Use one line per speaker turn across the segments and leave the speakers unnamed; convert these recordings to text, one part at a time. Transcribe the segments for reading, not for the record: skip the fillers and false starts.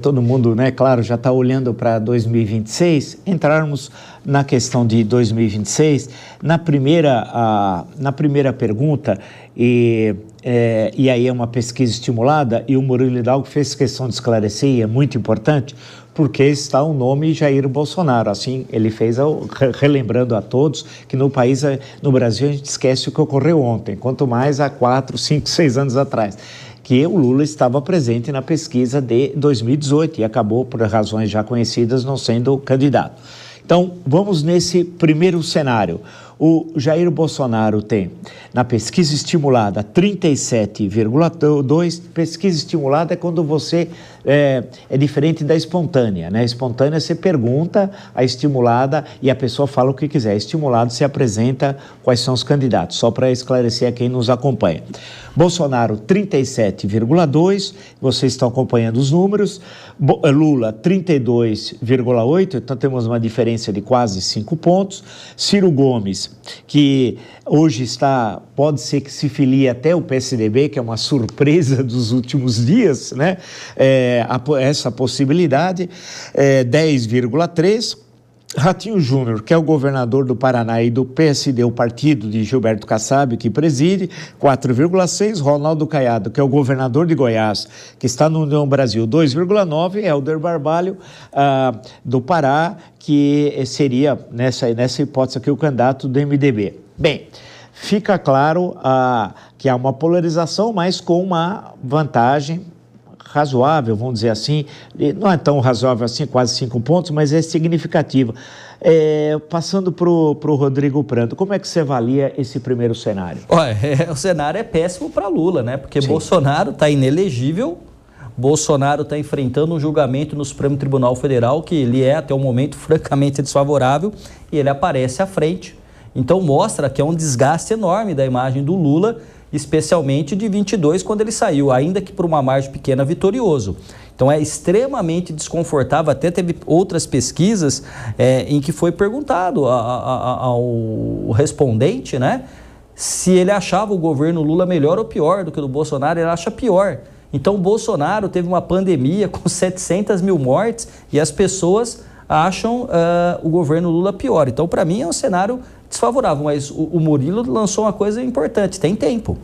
todo mundo, né, claro, já está olhando para 2026, entrarmos na questão de 2026, na primeira pergunta, e aí é uma pesquisa estimulada, e o Murilo Hidalgo fez questão de esclarecer, e é muito importante, porque está o nome Jair Bolsonaro. Assim, ele fez, relembrando a todos, que no Brasil a gente esquece o que ocorreu ontem, quanto mais há 4, 5, 6 anos atrás, que o Lula estava presente na pesquisa de 2018 e acabou, por razões já conhecidas, não sendo candidato. Então, vamos nesse primeiro cenário. O Jair Bolsonaro tem, na pesquisa estimulada, 37,2%. Pesquisa estimulada é quando você é diferente da espontânea, né? A espontânea você pergunta, a estimulada, e a pessoa fala o que quiser. A estimulada se apresenta quais são os candidatos, só para esclarecer a quem nos acompanha. Bolsonaro, 37,2%, vocês estão acompanhando os números. Lula, 32,8%, então temos uma diferença de quase 5 pontos. Ciro Gomes, que hoje pode ser que se filie até o PSDB, que é uma surpresa dos últimos dias, né? Essa possibilidade, 10,3%. Ratinho Júnior, que é o governador do Paraná e do PSD, o partido de Gilberto Kassab, que preside, 4,6%. Ronaldo Caiado, que é o governador de Goiás, que está no União Brasil, 2,9%. Helder Barbalho, do Pará, que seria, nessa hipótese aqui, o candidato do MDB. Bem, fica claro que há uma polarização, mas com uma vantagem razoável, vamos dizer assim, não é tão razoável assim, quase 5 pontos, mas é significativa. Passando para o Rodrigo Prando, como é que você avalia esse primeiro cenário?
Olha, o cenário é péssimo para Lula, né? Porque sim, Bolsonaro está inelegível, Bolsonaro está enfrentando um julgamento no Supremo Tribunal Federal que ele é, até o momento, francamente desfavorável, e ele aparece à frente. Então mostra que é um desgaste enorme da imagem do Lula, especialmente de 22, quando ele saiu, ainda que por uma margem pequena, vitorioso. Então é extremamente desconfortável. Até teve outras pesquisas em que foi perguntado ao respondente, né, se ele achava o governo Lula melhor ou pior do que o do Bolsonaro. Ele acha pior. Então o Bolsonaro teve uma pandemia com 700 mil mortes e as pessoas acham o governo Lula pior. Então, para mim, é um cenário desfavorável, mas o Murilo lançou uma coisa importante: tem tempo.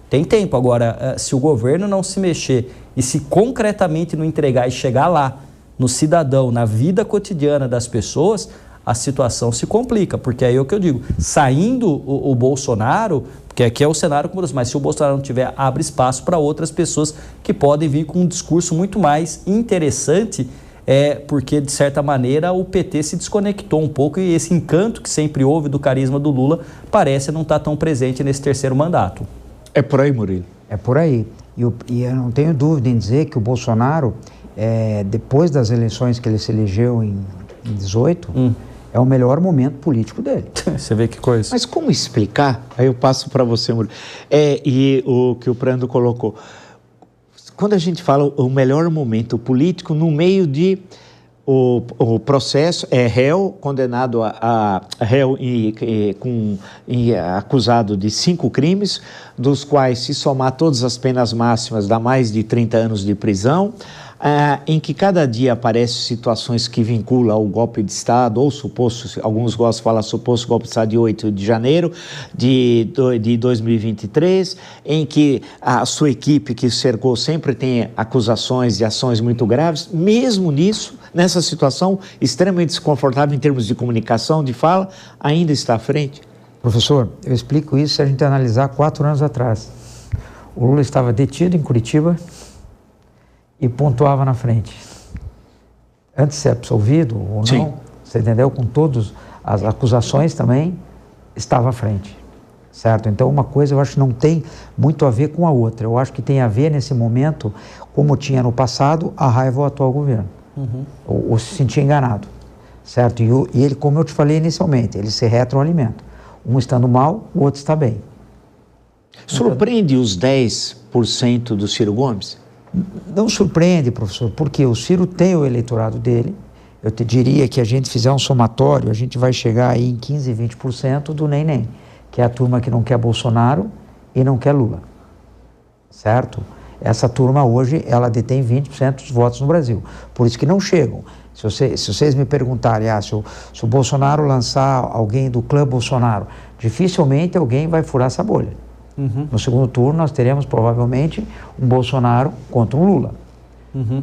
Tem tempo. Agora, se o governo não se mexer e se concretamente não entregar e chegar lá, no cidadão, na vida cotidiana das pessoas, a situação se complica, porque aí é o que eu digo, saindo o Bolsonaro, porque aqui é o cenário como mas se o Bolsonaro não tiver, abre espaço para outras pessoas que podem vir com um discurso muito mais interessante, porque, de certa maneira, o PT se desconectou um pouco e esse encanto que sempre houve do carisma do Lula parece não estar tão presente nesse terceiro mandato. É por aí, Murilo?
É por aí. E eu não tenho dúvida em dizer que o Bolsonaro, depois das eleições que ele se elegeu em 18, é o melhor momento político dele.
Você vê que coisa.
Mas como explicar? Aí eu passo para você, Murilo. E o que o Prando colocou. Quando a gente fala o melhor momento político, no meio de o processo, réu condenado réu acusado de 5 crimes, dos quais, se somar todas as penas máximas, dá mais de 30 anos de prisão, em que cada dia aparecem situações que vinculam ao golpe de Estado, ou suposto, alguns gostam de falar suposto golpe de Estado de 8 de janeiro de 2023, em que a sua equipe que cercou sempre tem acusações de ações muito graves. Mesmo nessa situação extremamente desconfortável em termos de comunicação, de fala, ainda está à frente?
Professor, eu explico isso se a gente analisar 4 anos atrás. O Lula estava detido em Curitiba e pontuava na frente. Antes de ser absolvido ou não, sim, você entendeu? Com todas as acusações também, estava à frente, certo? Então, uma coisa eu acho que não tem muito a ver com a outra. Eu acho que tem a ver, nesse momento, como tinha no passado, a raiva ao atual governo. Ou se sentir enganado, certo? E ele, como eu te falei inicialmente, ele se retroalimenta. Um estando mal, o outro está bem.
Surpreende os 10% do Ciro Gomes?
Não surpreende, professor, porque o Ciro tem o eleitorado dele. Eu te diria que a gente fizer um somatório, a gente vai chegar aí em 15, 20% do nem, que é a turma que não quer Bolsonaro e não quer Lula, certo? Essa turma hoje, ela detém 20% dos votos no Brasil. Por isso que não chegam. Se vocês me perguntarem, se o Bolsonaro lançar alguém do clã Bolsonaro, dificilmente alguém vai furar essa bolha. No segundo turno, nós teremos provavelmente um Bolsonaro contra um Lula.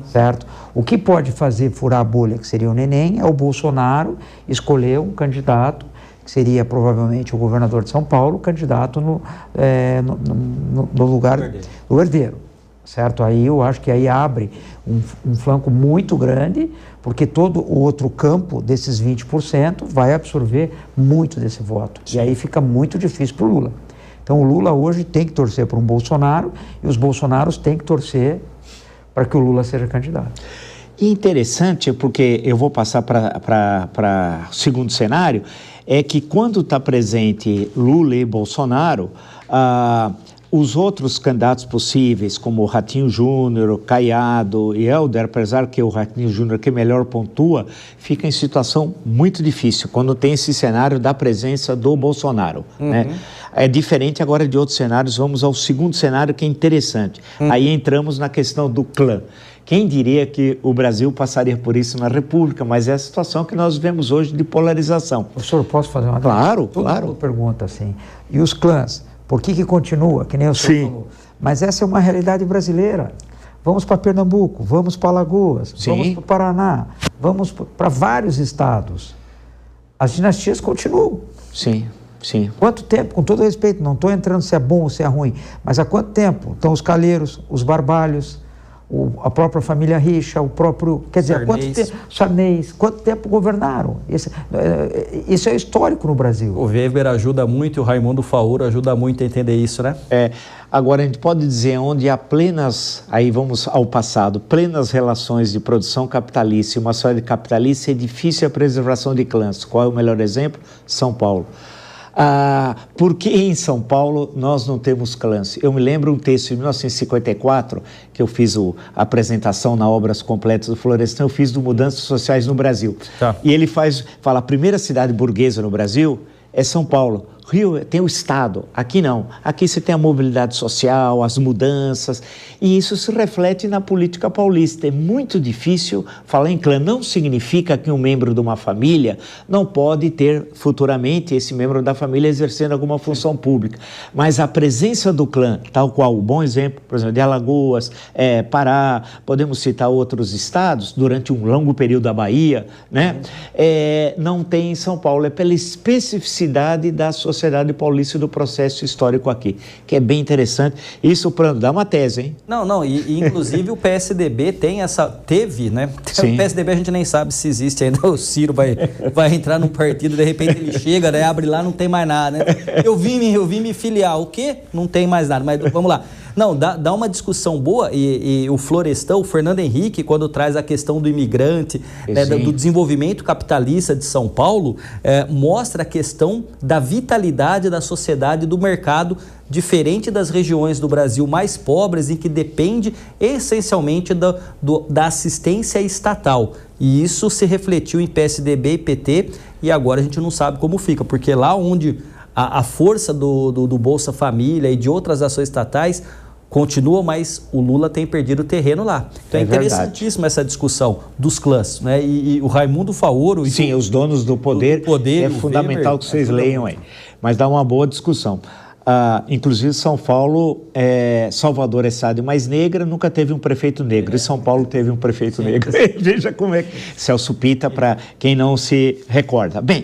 Certo? O que pode fazer furar a bolha, que seria o Neném, é o Bolsonaro escolher um candidato, que seria provavelmente o governador de São Paulo, candidato no lugar do herdeiro. Certo? Aí eu acho que aí abre um flanco muito grande, porque todo o outro campo desses 20% vai absorver muito desse voto. Sim. E aí fica muito difícil para o Lula. Então o Lula hoje tem que torcer para um Bolsonaro e os bolsonaros têm que torcer para que o Lula seja candidato.
E interessante, porque eu vou passar para o segundo cenário, é que quando está presente Lula e Bolsonaro, os outros candidatos possíveis, como o Ratinho Júnior, Caiado e Helder, apesar que o Ratinho Júnior que melhor pontua, fica em situação muito difícil quando tem esse cenário da presença do Bolsonaro, né? É diferente agora de outros cenários. Vamos ao segundo cenário, que é interessante. Aí entramos na questão do clã. Quem diria que o Brasil passaria por isso na República, mas é a situação que nós vemos hoje de polarização.
Professor, posso fazer uma
Claro,
Todo
claro.
mundo pergunta assim, e os clãs, por que continua, que nem o senhor falou? Mas essa é uma realidade brasileira. Vamos para Pernambuco, vamos para Alagoas, vamos para o Paraná, vamos para vários estados. As dinastias continuam.
Sim. Sim.
Quanto tempo, com todo respeito, não estou entrando se é bom ou se é ruim, mas há quanto tempo estão os Calheiros, os Barbalhos, a própria família Richa, o próprio... Quer dizer, há quanto tempo... Sarnez, quanto tempo governaram? Isso é histórico no Brasil.
O Weber ajuda muito e o Raimundo Faoro ajuda muito a entender isso, né?
Agora, a gente pode dizer onde há plenas, aí vamos ao passado, plenas relações de produção capitalista e uma sociedade capitalista, é difícil a preservação de clãs. Qual é o melhor exemplo? São Paulo. Por que em São Paulo nós não temos clãs? Eu me lembro um texto de 1954, que eu fiz a apresentação na Obras Completas do Florestan, eu fiz do Mudanças Sociais no Brasil. Tá. E ele fala, a primeira cidade burguesa no Brasil é São Paulo. Rio tem o Estado, aqui não. Aqui você tem a mobilidade social, as mudanças, e isso se reflete na política paulista. É muito difícil falar em clã. Não significa que um membro de uma família não pode ter futuramente esse membro da família exercendo alguma função pública. Mas a presença do clã, tal qual o bom exemplo, por exemplo, de Alagoas, Pará, podemos citar outros estados, durante um longo período da Bahia, né? Não tem em São Paulo. É pela especificidade da sociedade paulista do processo histórico aqui, que é bem interessante. Isso para dar uma tese, hein?
Não, e inclusive o PSDB teve, né? Sim. O PSDB a gente nem sabe se existe ainda. O Ciro vai entrar num partido, de repente ele chega, né, abre lá, não tem mais nada, né? Eu vim me filiar, o quê? Não tem mais nada, mas vamos lá. Não, dá uma discussão boa e o Florestan, o Fernando Henrique, quando traz a questão do imigrante, né, do desenvolvimento capitalista de São Paulo, mostra a questão da vitalidade da sociedade e do mercado, diferente das regiões do Brasil mais pobres, em que depende essencialmente da assistência estatal. E isso se refletiu em PSDB e PT, e agora a gente não sabe como fica, porque lá onde a força do Bolsa Família e de outras ações estatais continua, mas o Lula tem perdido terreno lá. Então é interessantíssima essa discussão dos clãs, né? E o Raimundo Faoro...
Sim, os donos do poder é fundamental Weber, que vocês leiam aí. Mas dá uma boa discussão. Inclusive São Paulo, Salvador é cidade mais negra, nunca teve um prefeito negro, e São Paulo teve um prefeito negro. Veja como é que... Celso Pitta, para quem não se recorda. Bem,